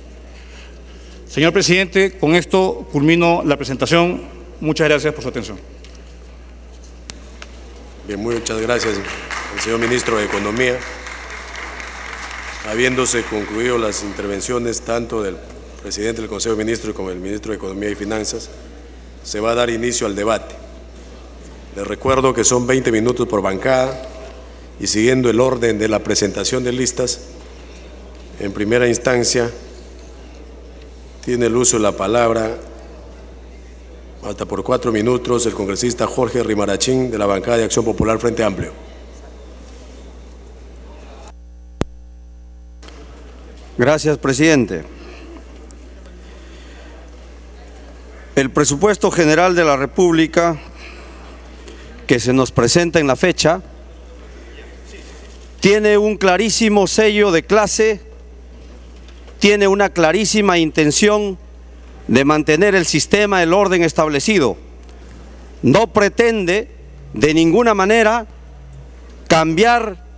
Señor presidente, con esto culmino la presentación. Muchas gracias por su atención. Bien, muchas gracias al señor ministro de Economía. Habiéndose concluido las intervenciones tanto del presidente del Consejo de Ministros como del ministro de Economía y Finanzas, se va a dar inicio al debate. Les recuerdo que son 20 minutos por bancada y siguiendo el orden de la presentación de listas, en primera instancia tiene el uso de la palabra hasta por 4 minutos el congresista Jorge Rimarachín de la bancada de Acción Popular Frente Amplio. Gracias, presidente. El presupuesto general de la República que se nos presenta en la fecha tiene un clarísimo sello de clase, tiene una clarísima intención de mantener el sistema, el orden establecido. No pretende de ninguna manera cambiar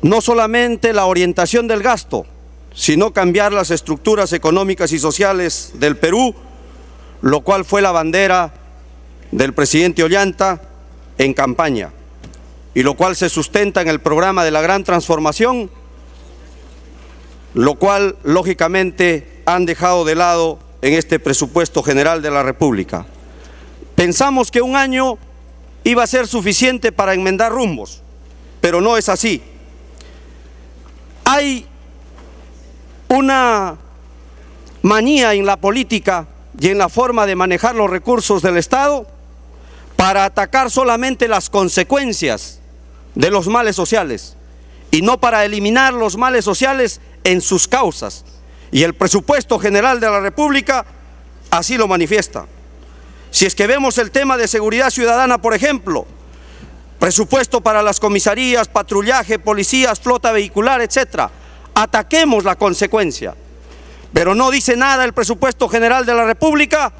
no solamente la orientación del gasto, sino cambiar las estructuras económicas y sociales del Perú, lo cual fue la bandera del presidente Ollanta en campaña, y lo cual se sustenta en el programa de la Gran Transformación, lo cual lógicamente han dejado de lado en este presupuesto general de la República. Pensamos que un año iba a ser suficiente para enmendar rumbos, pero no es así. Hay una manía en la política y en la forma de manejar los recursos del Estado para atacar solamente las consecuencias de los males sociales y no para eliminar los males sociales en sus causas. Y el presupuesto general de la República así lo manifiesta. Si es que vemos el tema de seguridad ciudadana, por ejemplo, presupuesto para las comisarías, patrullaje, policías, flota vehicular, etcétera. Ataquemos la consecuencia. Pero no dice nada el presupuesto general de la República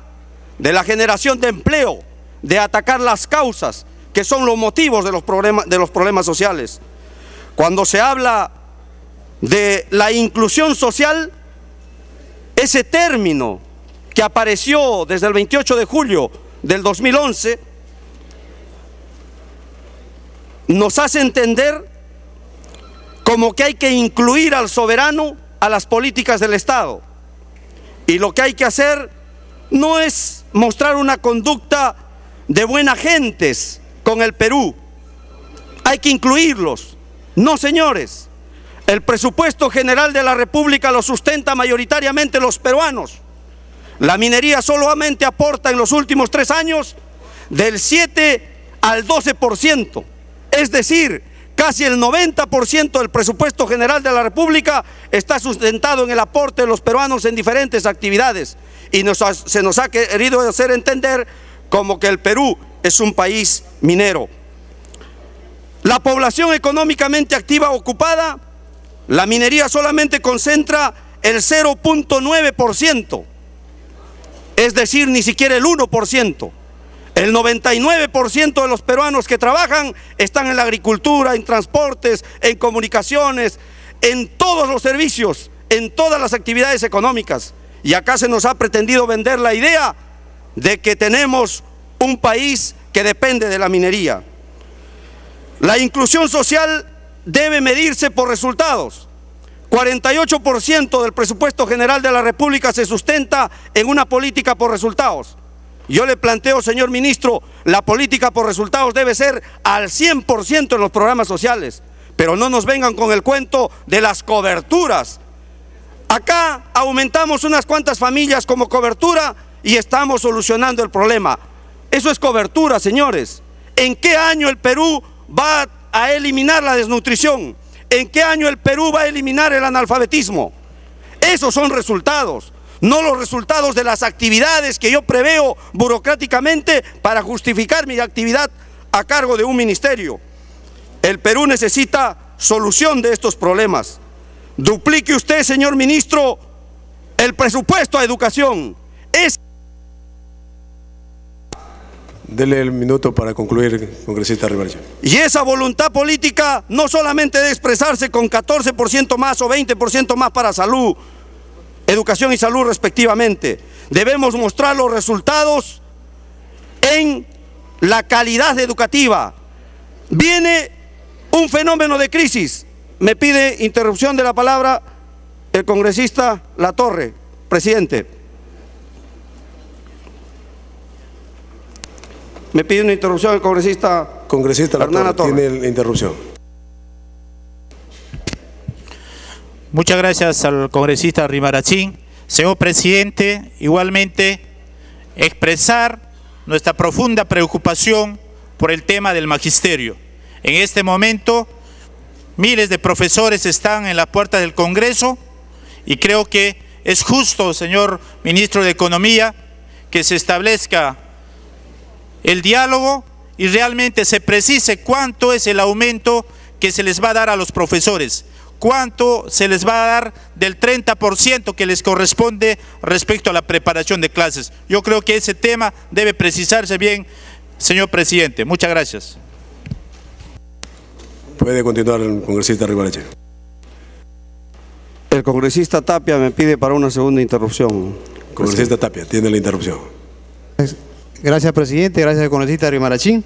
de la generación de empleo, de atacar las causas que son los motivos de los problemas sociales. Cuando se habla de la inclusión social, ese término que apareció desde el 28 de julio del 2011 nos hace entender como que hay que incluir al soberano a las políticas del Estado. Y lo que hay que hacer no es mostrar una conducta de buenas gentes con el Perú. Hay que incluirlos. No, señores. El presupuesto general de la República lo sustenta mayoritariamente los peruanos. La minería solamente aporta en los últimos 3 años del 7 al 12%. Es decir, casi el 90% del presupuesto general de la República está sustentado en el aporte de los peruanos en diferentes actividades. Y se nos ha querido hacer entender como que el Perú es un país minero. La población económicamente activa ocupada, la minería solamente concentra el 0.9%, es decir, ni siquiera el 1%. El 99% de los peruanos que trabajan están en la agricultura, en transportes, en comunicaciones, en todos los servicios, en todas las actividades económicas. Y acá se nos ha pretendido vender la idea de que tenemos un país que depende de la minería. La inclusión social debe medirse por resultados. 48% del presupuesto general de la República se sustenta en una política por resultados. Yo le planteo, señor ministro, la política por resultados debe ser al 100% en los programas sociales, pero no nos vengan con el cuento de las coberturas. Acá aumentamos unas cuantas familias como cobertura y estamos solucionando el problema. Eso es cobertura, señores. ¿En qué año el Perú va a eliminar la desnutrición? ¿En qué año el Perú va a eliminar el analfabetismo? Esos son resultados, no los resultados de las actividades que yo preveo burocráticamente para justificar mi actividad a cargo de un ministerio. El Perú necesita solución de estos problemas. Duplique usted, señor ministro, el presupuesto a educación. Dele el minuto para concluir, congresista Rimarachín. Y esa voluntad política no solamente debe expresarse con 14% más o 20% más para salud, educación y salud respectivamente. Debemos mostrar los resultados en la calidad educativa. Viene un fenómeno de crisis. Me pide interrupción de la palabra el congresista Latorre, presidente. Me pide una interrupción el congresista Latorre, tiene la interrupción. Muchas gracias al congresista Rimarachín. Señor presidente, igualmente expresar nuestra profunda preocupación por el tema del magisterio. En este momento, miles de profesores están en la puerta del Congreso y creo que es justo, señor ministro de Economía, que se establezca el diálogo y realmente se precise cuánto es el aumento que se les va a dar a los profesores, cuánto se les va a dar del 30% que les corresponde respecto a la preparación de clases. Yo creo que ese tema debe precisarse bien, señor presidente. Muchas gracias. Puede continuar el congresista Rimarachín. El congresista Tapia me pide para una segunda interrupción. Congresista Tapia, tiene la interrupción. Gracias, presidente. Gracias, congresista Rimarachín.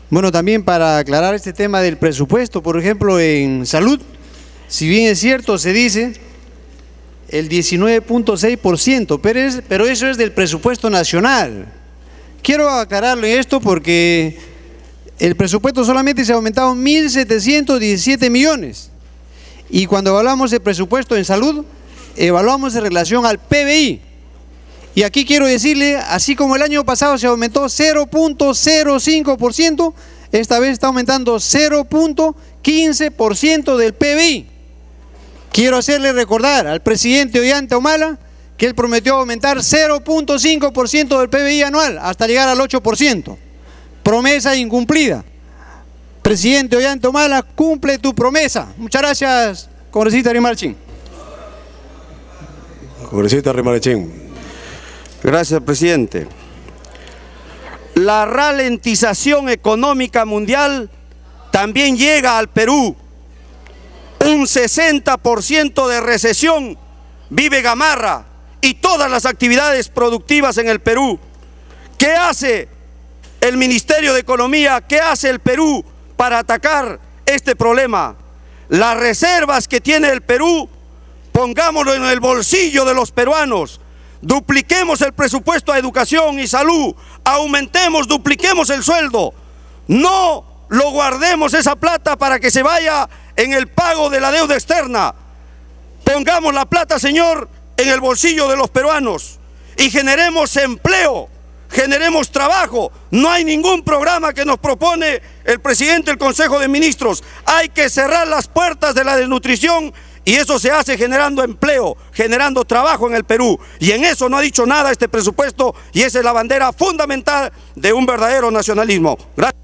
Bueno, también para aclarar este tema del presupuesto, por ejemplo, en salud, si bien es cierto, se dice el 19.6%, pero eso es del presupuesto nacional. Quiero aclararlo en esto porque el presupuesto solamente se ha aumentado 1.717 millones. Y cuando evaluamos el presupuesto en salud, evaluamos en relación al PBI. Y aquí quiero decirle, así como el año pasado se aumentó 0.05%, esta vez está aumentando 0.15% del PBI. Quiero hacerle recordar al presidente Ollanta Humala que él prometió aumentar 0.5% del PBI anual hasta llegar al 8%. Promesa incumplida. Presidente Ollanta Humala, cumple tu promesa. Muchas gracias, congresista Rimarachín. Congresista Rimarachín. Gracias, presidente. La ralentización económica mundial también llega al Perú. un 60% de recesión vive Gamarra y todas las actividades productivas en el Perú. ¿Qué hace el Ministerio de Economía? ¿Qué hace el Perú para atacar este problema? Las reservas que tiene el Perú, pongámoslo en el bolsillo de los peruanos. Dupliquemos el presupuesto a educación y salud, aumentemos, dupliquemos el sueldo. No lo guardemos esa plata para que se vaya en el pago de la deuda externa. Pongamos la plata, señor, en el bolsillo de los peruanos y generemos empleo, generemos trabajo. No hay ningún programa que nos propone el presidente del Consejo de Ministros. Hay que cerrar las puertas de la desnutrición y eso se hace generando empleo, generando trabajo en el Perú. Y en eso no ha dicho nada este presupuesto y esa es la bandera fundamental de un verdadero nacionalismo. Gracias.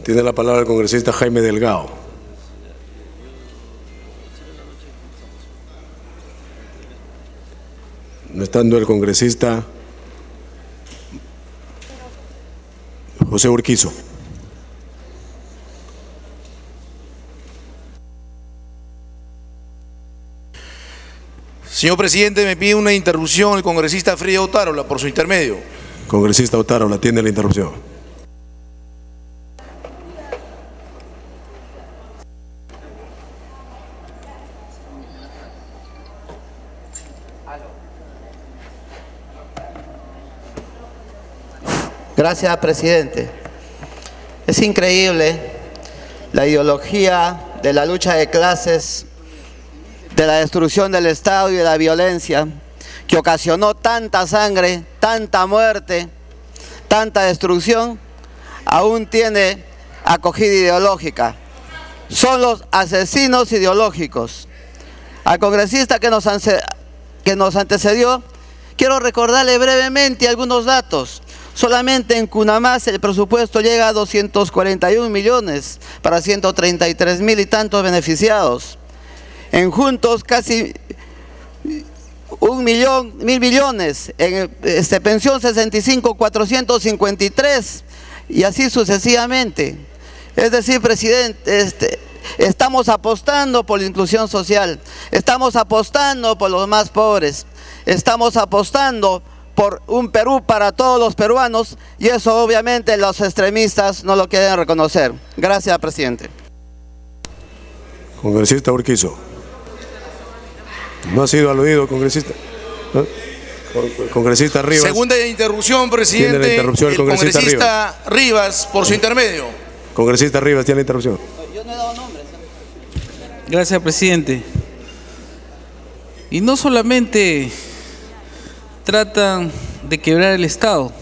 Tiene la palabra el congresista Jaime Delgado. No estando el congresista José Urquizo. Señor presidente, me pide una interrupción el congresista Frida Otárola por su intermedio. Congresista Otárola, tiene la interrupción. Gracias, presidente. Es increíble la ideología de la lucha de clases, de la destrucción del Estado y de la violencia que ocasionó tanta sangre, tanta muerte, tanta destrucción, aún tiene acogida ideológica. Son los asesinos ideológicos. Al congresista que nos antecedió, quiero recordarle brevemente algunos datos. Solamente en Cunamás el presupuesto llega a 241 millones para 133.000 y tantos beneficiados. En Juntos casi 1.000 millones, en pensión 65.453 y así sucesivamente. Es decir, presidente, estamos apostando por la inclusión social, estamos apostando por los más pobres, estamos apostando por un Perú para todos los peruanos y eso obviamente los extremistas no lo quieren reconocer. Gracias, presidente. Congresista Urquizo. No ha sido aludido, congresista. ¿No? Congresista Rivas. Segunda interrupción, presidente. Tiene la interrupción el congresista Rivas por su intermedio. Congresista Rivas, tiene la interrupción. Yo no he dado nombres. Gracias, presidente. Y no solamente tratan de quebrar el Estado,